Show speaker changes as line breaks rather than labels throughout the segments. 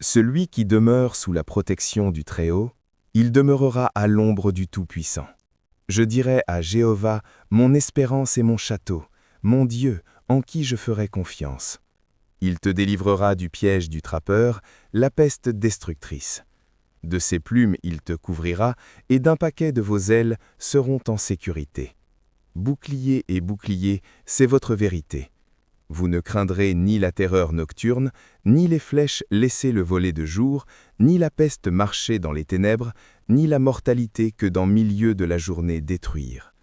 Celui qui demeure sous la protection du Très-Haut, il demeurera à l'ombre du Tout-Puissant. Je dirai à Jéhovah, mon espérance et mon château, mon Dieu, en qui je ferai confiance. Il te délivrera du piège du trappeur, la peste destructrice. De ses plumes il te couvrira, et d'un paquet de vos ailes seront en sécurité. Bouclier et bouclier, c'est votre vérité. Vous ne craindrez ni la terreur nocturne, ni les flèches laissées le voler de jour, ni la peste marcher dans les ténèbres, ni la mortalité que dans milieu de la journée détruire.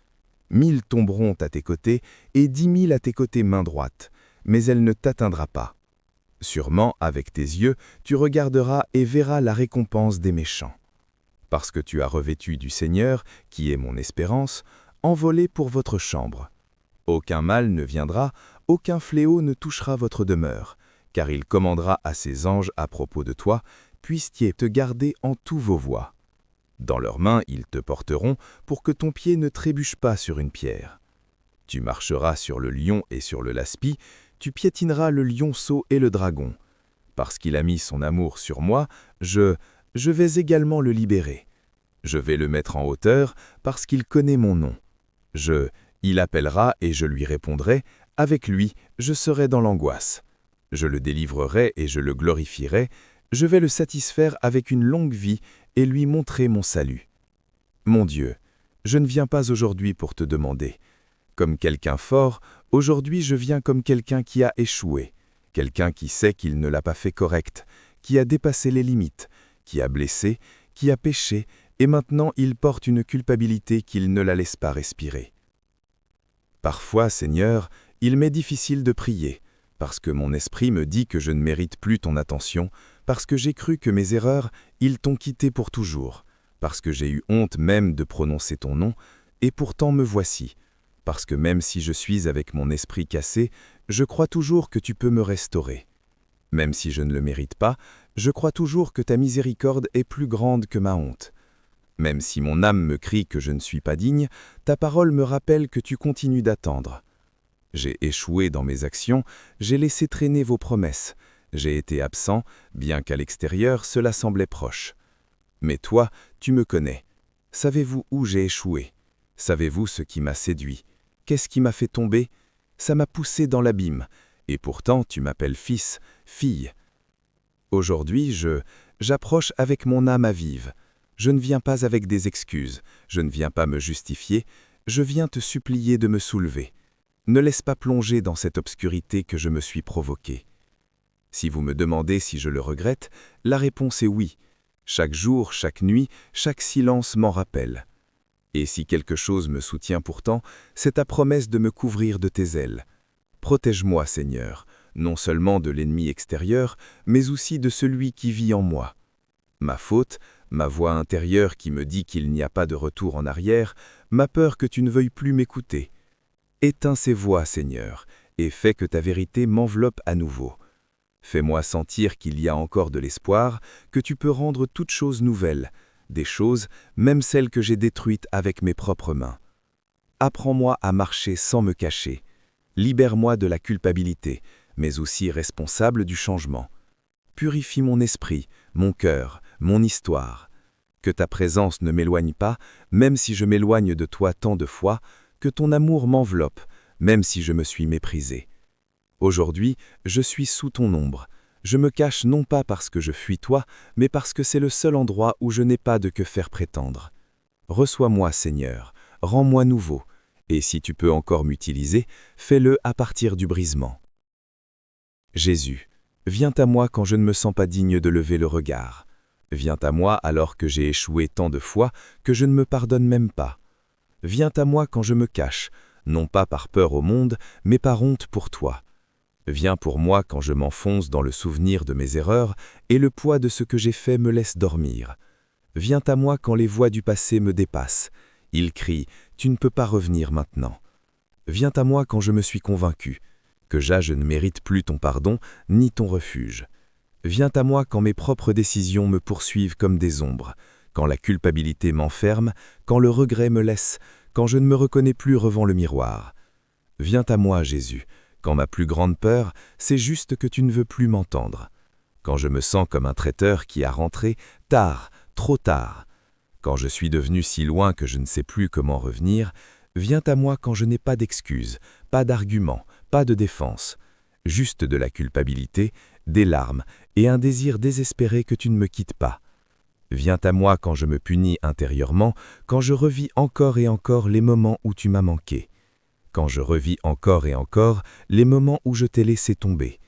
1000 tomberont à tes côtés, et 10 000 à tes côtés main droite, mais elle ne t'atteindra pas. Sûrement, avec tes yeux, tu regarderas et verras la récompense des méchants. Parce que tu as revêtu du Seigneur, qui est mon espérance, envolez pour votre chambre. Aucun mal ne viendra, aucun fléau ne touchera votre demeure, car il commandera à ses anges à propos de toi, puissent-ils te garder en tous vos voies. Dans leurs mains ils te porteront, pour que ton pied ne trébuche pas sur une pierre. Tu marcheras sur le lion et sur le laspi, tu piétineras le lionceau et le dragon. Parce qu'il a mis son amour sur moi, je vais également le libérer. Je vais le mettre en hauteur, parce qu'il connaît mon nom. Il appellera et je lui répondrai, avec lui je serai dans l'angoisse. Je le délivrerai et je le glorifierai, je vais le satisfaire avec une longue vie et lui montrer mon salut. Mon Dieu, je ne viens pas aujourd'hui pour te demander. Comme quelqu'un fort, aujourd'hui je viens comme quelqu'un qui a échoué, quelqu'un qui sait qu'il ne l'a pas fait correct, qui a dépassé les limites, qui a blessé, qui a péché, et maintenant il porte une culpabilité qu'il ne la laisse pas respirer. Parfois, Seigneur, il m'est difficile de prier, parce que mon esprit me dit que je ne mérite plus ton attention, parce que j'ai cru que mes erreurs, ils t'ont quitté pour toujours, parce que j'ai eu honte même de prononcer ton nom, et pourtant me voici, parce que même si je suis avec mon esprit cassé, je crois toujours que tu peux me restaurer. Même si je ne le mérite pas, je crois toujours que ta miséricorde est plus grande que ma honte. Même si mon âme me crie que je ne suis pas digne, ta parole me rappelle que tu continues d'attendre. J'ai échoué dans mes actions, j'ai laissé traîner vos promesses, j'ai été absent, bien qu'à l'extérieur cela semblait proche. Mais toi, tu me connais. Savez-vous où j'ai échoué? Savez-vous ce qui m'a séduit? Qu'est-ce qui m'a fait tomber? Ça m'a poussé dans l'abîme, et pourtant tu m'appelles fils, fille. Aujourd'hui, j'approche avec mon âme à vive. Je ne viens pas avec des excuses, je ne viens pas me justifier, je viens te supplier de me soulever. Ne laisse pas plonger dans cette obscurité que je me suis provoquée. Si vous me demandez si je le regrette, la réponse est oui. Chaque jour, chaque nuit, chaque silence m'en rappelle. Et si quelque chose me soutient pourtant, c'est ta promesse de me couvrir de tes ailes. Protège-moi, Seigneur, non seulement de l'ennemi extérieur, mais aussi de celui qui vit en moi. Ma faute, ma voix intérieure qui me dit qu'il n'y a pas de retour en arrière, ma peur que tu ne veuilles plus m'écouter. Éteins ces voix, Seigneur, et fais que ta vérité m'enveloppe à nouveau. Fais-moi sentir qu'il y a encore de l'espoir, que tu peux rendre toutes choses nouvelles, des choses, même celles que j'ai détruites avec mes propres mains. Apprends-moi à marcher sans me cacher. Libère-moi de la culpabilité, mais aussi responsable du changement. Purifie mon esprit, mon cœur, mon histoire. Que ta présence ne m'éloigne pas, même si je m'éloigne de toi tant de fois, que ton amour m'enveloppe, même si je me suis méprisé. Aujourd'hui, je suis sous ton ombre. Je me cache non pas parce que je fuis toi, mais parce que c'est le seul endroit où je n'ai pas de que faire prétendre. Reçois-moi, Seigneur, rends-moi nouveau, et si tu peux encore m'utiliser, fais-le à partir du brisement. Jésus, viens à moi quand je ne me sens pas digne de lever le regard. Viens à moi alors que j'ai échoué tant de fois que je ne me pardonne même pas. Viens à moi quand je me cache, non pas par peur au monde, mais par honte pour toi. Viens pour moi quand je m'enfonce dans le souvenir de mes erreurs et le poids de ce que j'ai fait me laisse dormir. Viens à moi quand les voix du passé me dépassent. Ils crient « Tu ne peux pas revenir maintenant ». Viens à moi quand je me suis convaincu que je ne mérite plus ton pardon ni ton refuge. Viens à moi quand mes propres décisions me poursuivent comme des ombres, quand la culpabilité m'enferme, quand le regret me laisse, quand je ne me reconnais plus devant le miroir. Viens à moi, Jésus, quand ma plus grande peur, c'est juste que tu ne veux plus m'entendre. quand je me sens comme un traiteur qui a rentré tard, trop tard, quand je suis devenu si loin que je ne sais plus comment revenir, viens à moi quand je n'ai pas d'excuses, pas d'arguments, pas de défense, juste de la culpabilité, des larmes et un désir désespéré que tu ne me quittes pas. Viens à moi quand je me punis intérieurement, quand je revis encore et encore les moments où tu m'as manqué, quand je revis encore et encore les moments où je t'ai laissé tomber,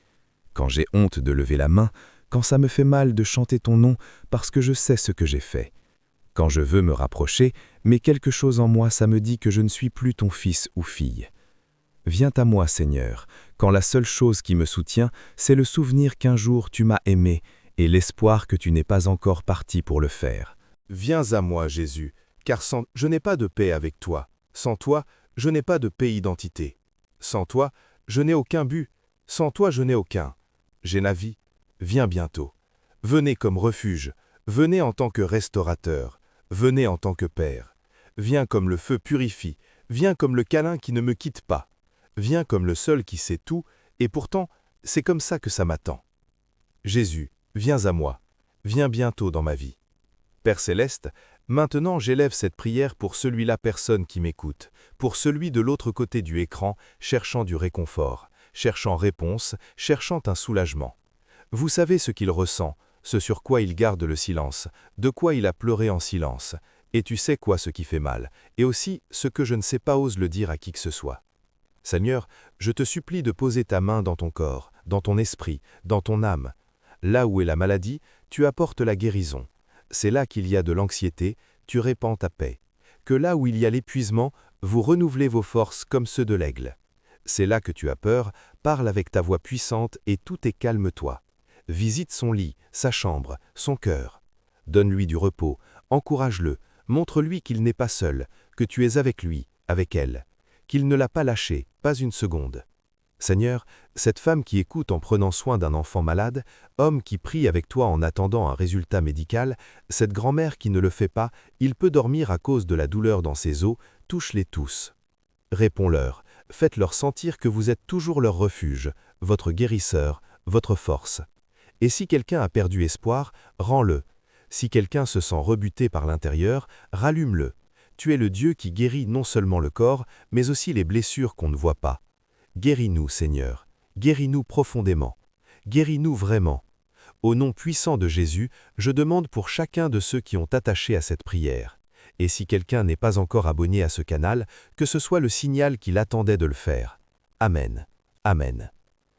quand j'ai honte de lever la main, quand ça me fait mal de chanter ton nom parce que je sais ce que j'ai fait, quand je veux me rapprocher, mais quelque chose en moi ça me dit que je ne suis plus ton fils ou fille. Viens à moi, Seigneur, quand la seule chose qui me soutient, c'est le souvenir qu'un jour tu m'as aimé et l'espoir que tu n'es pas encore parti pour le faire.
Viens à moi, Jésus, car je n'ai pas de paix avec toi. Sans toi, je n'ai pas de paix identité. Sans toi, je n'ai aucun but. Sans toi, je n'ai aucun. J'ai la vie. Viens bientôt. Venez comme refuge. Venez en tant que restaurateur. Venez en tant que Père. Viens comme le feu purifie. Viens comme le câlin qui ne me quitte pas. Viens comme le seul qui sait tout, et pourtant, c'est comme ça que ça m'attend. Jésus, viens à moi. Viens bientôt dans ma vie. Père Céleste, maintenant j'élève cette prière pour celui-là personne qui m'écoute, pour celui de l'autre côté du écran, cherchant du réconfort, cherchant réponse, cherchant un soulagement. Vous savez ce qu'il ressent, ce sur quoi il garde le silence, de quoi il a pleuré en silence, et tu sais quoi ce qui fait mal, et aussi ce que je ne sais pas ose le dire à qui que ce soit. Seigneur, je te supplie de poser ta main dans ton corps, dans ton esprit, dans ton âme. Là où est la maladie, tu apportes la guérison. C'est là qu'il y a de l'anxiété, tu répands ta paix. Que là où il y a l'épuisement, vous renouvelez vos forces comme ceux de l'aigle. C'est là que tu as peur, parle avec ta voix puissante et tout est calme-toi. Visite son lit, sa chambre, son cœur. Donne-lui du repos, encourage-le, montre-lui qu'il n'est pas seul, que tu es avec lui, avec elle, qu'il ne l'a pas lâché, pas une seconde. Seigneur, cette femme qui écoute en prenant soin d'un enfant malade, homme qui prie avec toi en attendant un résultat médical, cette grand-mère qui ne le fait pas, il peut dormir à cause de la douleur dans ses os, touche-les tous. Réponds-leur, faites-leur sentir que vous êtes toujours leur refuge, votre guérisseur, votre force. Et si quelqu'un a perdu espoir, rends-le. Si quelqu'un se sent rebuté par l'intérieur, rallume-le. Tu es le Dieu qui guérit non seulement le corps, mais aussi les blessures qu'on ne voit pas. Guéris-nous, Seigneur, guéris-nous profondément, guéris-nous vraiment. Au nom puissant de Jésus, je demande pour chacun de ceux qui ont attaché à cette prière. Et si quelqu'un n'est pas encore abonné à ce canal, que ce soit le signal qu'il attendait de le faire. Amen. Amen.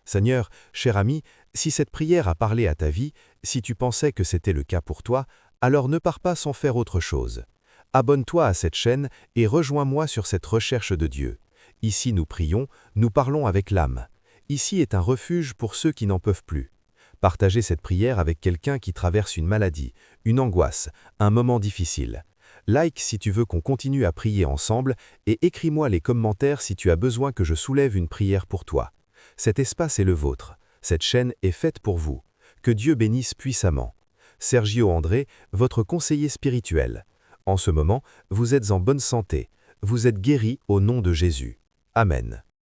Seigneur, cher ami, si cette prière a parlé à ta vie, si tu pensais que c'était le cas pour toi, alors ne pars pas sans faire autre chose. Abonne-toi à cette chaîne et rejoins-moi sur cette recherche de Dieu. Ici nous prions, nous parlons avec l'âme. Ici est un refuge pour ceux qui n'en peuvent plus. Partagez cette prière avec quelqu'un qui traverse une maladie, une angoisse, un moment difficile. Like si tu veux qu'on continue à prier ensemble et écris-moi les commentaires si tu as besoin que je soulève une prière pour toi. Cet espace est le vôtre. Cette chaîne est faite pour vous. Que Dieu bénisse puissamment. Sergio André, votre conseiller spirituel. En ce moment, vous êtes en bonne santé. Vous êtes guéri au nom de Jésus. Amen.